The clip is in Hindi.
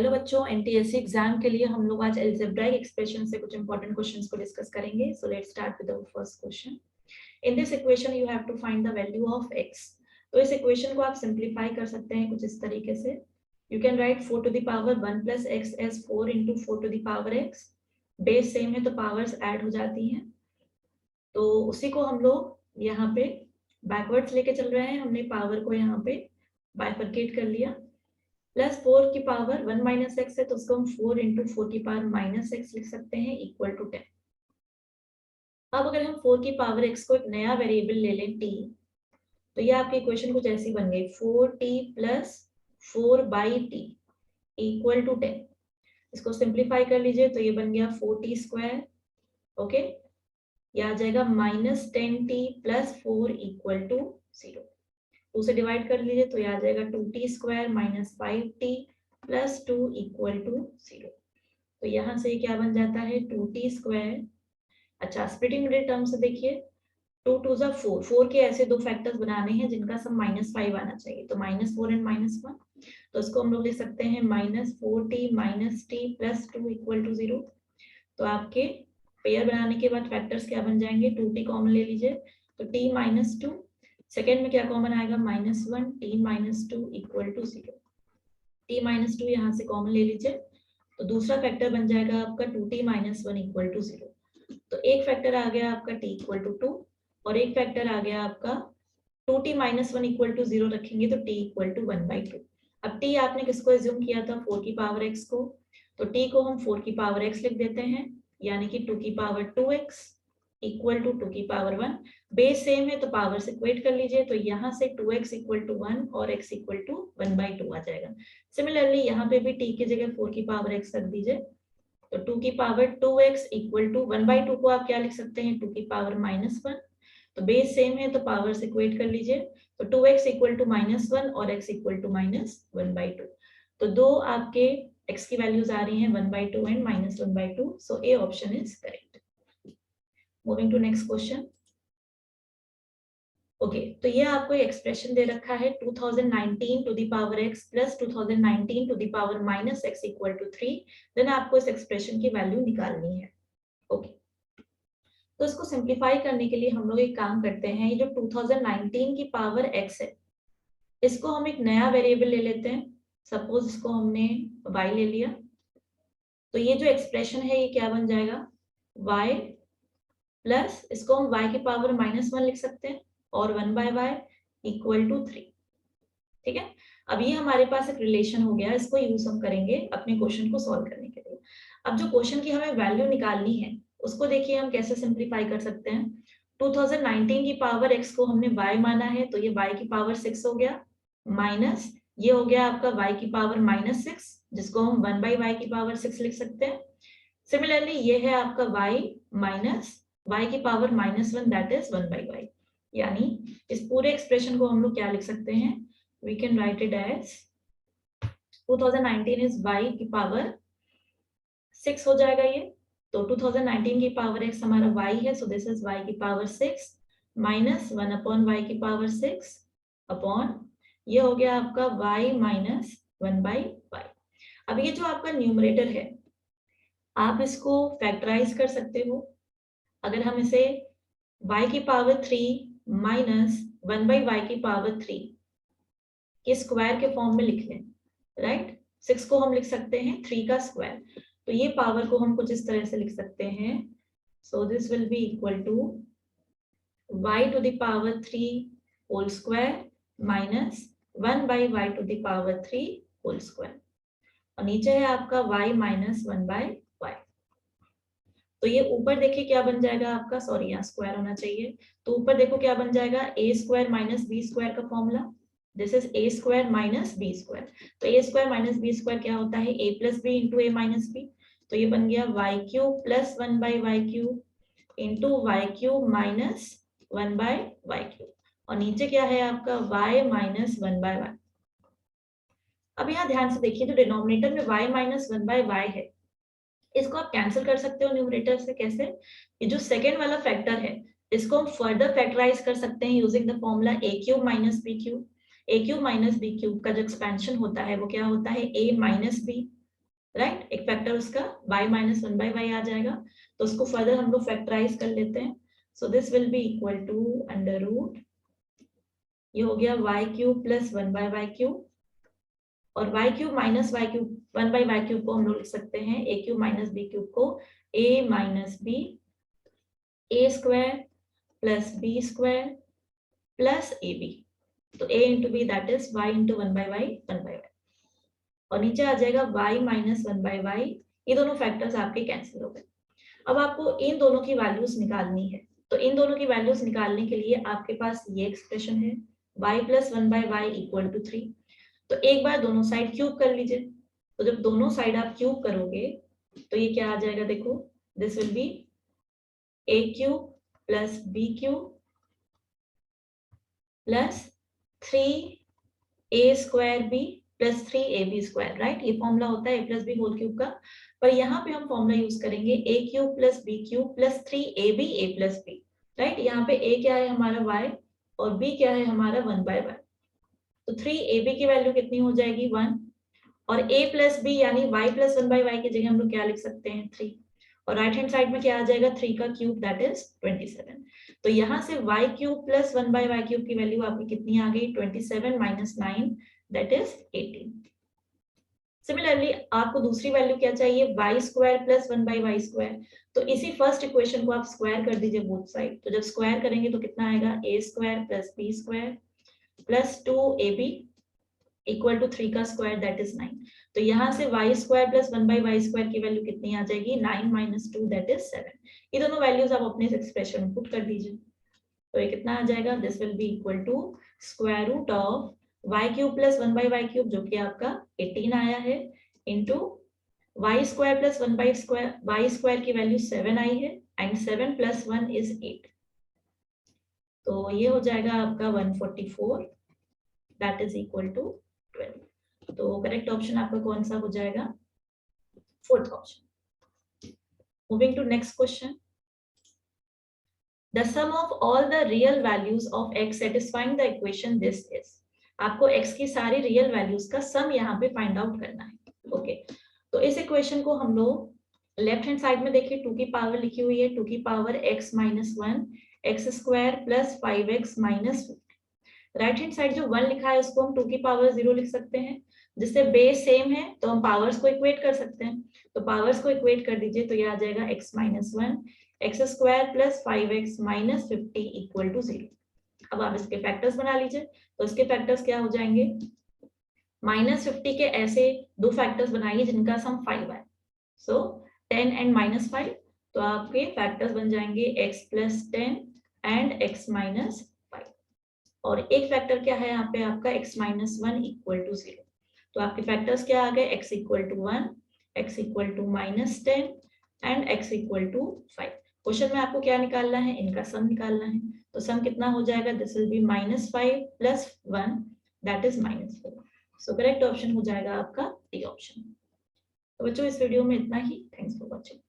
हेलो बच्चों, एनटीएससी एग्जाम के लिए हम लोग आज अलजेब्राइक एक्सप्रेशन से कुछ इंपॉर्टेंट क्वेश्चंस को डिस्कस करेंगे। So let's start with the first question. In this equation you have to find the value of x। तो इस इक्वेशन को आप सिंप्लीफाई कर सकते हैं कुछ इस तरीके से। You can write 4 to the power 1 plus x as 4 into 4 to the power x। Base same है तो पावर्स ऐड हो जाती हैं, तो उसी को हम लोग यहाँ पे बैकवर्ड्स लेके चल रहे हैं। हमने पावर को यहाँ पे बाइफरकेट कर लिया। प्लस 4 की पावर 1 माइनस एक्स है तो उसको हम 4 इंटू 4 की पावर माइनस एक्स लिख सकते हैं इक्वल टू 10। अब अगर हम 4 की पावर x को एक नया वेरिएबल ले लें t, तो ये आपकी इक्वेशन कुछ ऐसी बन गई 4t plus 4/t equal to 10। इसको सिंप्लीफाई कर लीजिए तो ये बन गया 4t स्क्वायर। ओके, ये आ जाएगा minus 10t plus 4 equal to 0। 2 से डिवाइड कर लीजिए तो ये आ जाएगा 2t square minus 5t plus 2 equal to 0। तो यहाँ से क्या बन जाता है 2t स्क्वायर। अच्छा, स्प्लिटिंग मिडिल टर्म से देखिए 2 2 जा 4, 4 के ऐसे दो फैक्टर्स बनाने हैं जिनका सम -5 आना चाहिए, तो -4 एंड -1। तो इसको हम लोग लिख सकते हैं -4t minus t plus 2 equal to 0। तो आपके पेयर बनाने के बाद फैक्टर्स क्या बन जाएंगे, 2t कॉमन ले लीजिए तो t माइनस 2, सेकेंड में क्या कॉमन आएगा -1, t minus 2 equal to 0। t minus 2 यहाँ से कॉमन ले लीजिए तो दूसरा फैक्टर बन जाएगा आपका 2t माइनस 1 इक्वल टू 0। तो एक फैक्टर आ गया आपका t इक्वल टू 2 और एक फैक्टर आ गया आपका 2t माइनस 1 इक्वल टू 0 रखेंगे तो t इक्वल टू 1/2। अब t आपने किसको एज्यूम किया था 4 की पावर x को, तो t को हम 4 की पावर x लिख देते हैं, यानी कि 2 की पावर 2x इक्वल टू 2 की पावर 1। बेस सेम है तो पावर से इक्वेट कर लीजिए, तो यहाँ से 2x इक्वल टू 1 और x इक्वल टू 1/2 आ जाएगा। सिमिलरली यहाँ पे भी t की जगह 4 की पावर x रख दीजिए, तो 2 की पावर 2x इक्वल टू 1/2 को आप क्या लिख सकते हैं 2 की पावर -1। तो बेस सेम है तो पावर से इक्वेट कर लीजिए, तो 2x इक्वल टू -1 और x इक्वल टू -1/2। तो दो आपके x की वैल्यूज आ रही हैं 1/2 and -1/2। So A option is correct. Moving to next question. Okay, तो ये आपको एक्सप्रेशन दे रखा है 2019 to the power x plus 2019 to the power minus x equal to 3। Then आपको इस एक्सप्रेशन की वैल्यू निकालनी है। ओके, तो इसको सिंप्लीफाई करने के लिए हम लोग एक काम करते हैं, ये जो 2019 की पावर x है इसको हम एक नया वेरिएबल ले लेते हैं। सपोज इसको हमने y ले लिया, तो ये जो एक्सप्रेशन है ये क्या बन जाएगा y प्लस इसको हम y की पावर -1 लिख सकते हैं और 1/y इक्वल टू 3। ठीक है, अब ये हमारे पास एक रिलेशन हो गया, इसको यूज हम करेंगे अपने क्वेश्चन को सॉल्व करने के लिए। अब जो क्वेश्चन की हमें वैल्यू निकालनी है उसको देखिए हम कैसे सिंप्लीफाई कर सकते हैं। 2019 की पावर x को हमने y माना है तो ये y की पावर 6 हो गया, माइनस ये हो गया आपका y की पावर -6 जिसको हम 1/y की पावर 6 लिख सकते हैं। सिमिलरली ये है आपका y माइनस y की पावर -1 दैट इज 1/y। यानी इस पूरे एक्सप्रेशन को हम लोग क्या लिख सकते हैं, we can write it as 2019 is y की पावर 6 हो जाएगा ये। तो 2019 की पावर x हमारा y है, सो दिस इज y की पावर 6 माइनस 1 अपॉन y की पावर 6 अपॉन ये हो गया आपका y माइनस 1/y। अब ये जो आपका न्यूमरेटर है आप इसको फैक्टराइज कर सकते हो। अगर हम इसे y की पावर 3 माइनस 1/y की पावर 3 के स्क्वायर के फॉर्म में लिख लें, राइट। 6 को हम लिख सकते हैं 3 का स्क्वायर, तो ये पावर को हम कुछ इस तरह से लिख सकते हैं। So this will be equal to y to the power 3 whole square minus 1/y to the power 3 whole square, और नीचे है आपका y माइनस 1/y। तो ये ऊपर देखिए क्या बन जाएगा आपका, सॉरी यहाँ स्क्वायर होना चाहिए, तो ऊपर देखो क्या बन जाएगा a square minus b square का formula, this is a square minus b square. तो a square minus b square क्या होता है a plus b into a minus b, तो ये बन गया y cube plus 1/y cube into y cube minus 1/y cube, और नीचे क्या है आपका y माइनस 1/y। अब यहाँ ध्यान से देखिए जो डिनोमिनेटर में y माइनस 1/y है इसको आप कैंसिल कर सकते हो न्यूमरेटर से। कैसे, ये जो सेकेंड वाला फैक्टर है इसको हम फर्दर फैक्टराइज कर सकते हैं using the formula a cube minus b cube. a cube minus b cube का जो एक्सपेंशन होता है वो क्या होता है a माइनस b, राइट, एक फैक्टर उसका y माइनस 1/y आ जाएगा, तो उसको फर्दर हम लोग फैक्टराइज कर लेते हैं। So this will be equal to under root, ये हो गया y cube plus 1/y cube, और y cube minus y cube 1/y cube को हम लोग लिख सकते हैं a cube minus b cube को a minus b a square plus b square plus ab, तो a into B that is y into 1/y, और नीचे आ जाएगा y माइनस 1/y, ये दोनों फैक्टर्स आपके कैंसिल हो गए। अब आपको इन दोनों की वैल्यूज निकालनी है, तो इन दोनों की वैल्यूज निकालने के लिए आपके पास ये एक्सप्रेशन है y plus 1/y equal to 3, तो एक बार दोनों साइड क्यूब कर लीजिए। तो जब दोनों साइड आप क्यूब करोगे तो ये क्या आ जाएगा, देखो this will be a cube plus b cube plus 3a square b plus 3ab square, right, ये फॉर्मूला होता है a plus B whole cube का, पर यहाँ पे हम फॉर्मूला यूज करेंगे a cube plus b cube plus 3ab a plus b, right. यहाँ पे a क्या है हमारा y और b क्या है हमारा 1/y, तो 3ab की वैल्यू कितनी हो जाएगी 1, और a प्लस बी यानी y प्लस 1/y की जगह हम लोग क्या लिख सकते हैं 3, और राइट हैंड साइड में क्या आ जाएगा 3 का क्यूब दैट इज 27, तो यहाँ से y cube plus 1/y cube की वैल्यू आपकी कितनी आ गई 27 माइनस 9 दैट इज 18। सिमिलरली आपको दूसरी वैल्यू क्या चाहिए y square plus 1/y square, तो इसी फर्स्ट इक्वेशन को आप स्क्वायर कर दीजिए बोथ साइड, तो जब स्क्वायर करेंगे तो कितना आएगा a square plus b square plus 2ab equal to 3 का स्क्वायर दैट इज 9, तो यहाँ से y square plus 1/y square की वैल्यू कितनी आ जाएगी 9 माइनस 2 दैट इज 7, ये दोनों वैल्यूज आप अपने एक्सप्रेशन में पुट कर दीजिए, तो ये कितना आ जाएगा this will be equal to square root of y cube plus 1/y cube जो कि आपका 18 आया है into y square plus 1 square y square की वैल्यू 7 आई है एंड 7 प्लस 1 इज 8, तो ये हो जाएगा आपका 144 दैट इज इक्वल टू 12, तो करेक्ट ऑप्शन आपका कौन सा हो जाएगा fourth option. Moving to next question, the sum of all the real values of x satisfying the equation this is, आपको x की सारी रियल वैल्यूज का सम यहाँ पे फाइंड आउट करना है। ओके, तो इस इक्वेशन को हम लोग लेफ्ट हैंड साइड में देखिए 2 की पावर लिखी हुई है, 2 की power x minus 1 x square plus 5x minus 50, right hand side जो 1 लिखा है उसको हम 2 की पावर 0 लिख सकते हैं, जिससे बेस सेम है तो हम पावर्स को इक्वेट कर सकते हैं, तो पावर्स को इक्वेट कर दीजिए, तो ये आ जाएगा x minus 1 x square plus 5x minus 50 equal to 0। अब आप इसके फैक्टर्स बना लीजिए, तो इसके फैक्टर्स क्या हो जाएंगे, माइनस 50 के ऐसे दो फैक्टर्स बनाइए जिनका सम 5 है, सो 10 एंड माइनस 5, तो आपके फैक्टर्स बन जाएंगे x plus 10 and x minus 5, और एक फैक्टर क्या है यहाँ पे आपका x माइनस 1 इक्वल टू 0, तो आपके फैक्टर्स क्या आ गए x equal to 1 x equal to minus 10 and x equal to 5। Question में आपको क्या निकालना है, इनका सम निकालना है, तो सम कितना हो जाएगा this will B -5 plus 1 that is -4, so correct option हो जाएगा आपका डी ऑप्शन। तो बच्चों इस वीडियो में इतना ही, थैंक्स फॉर वॉचिंग।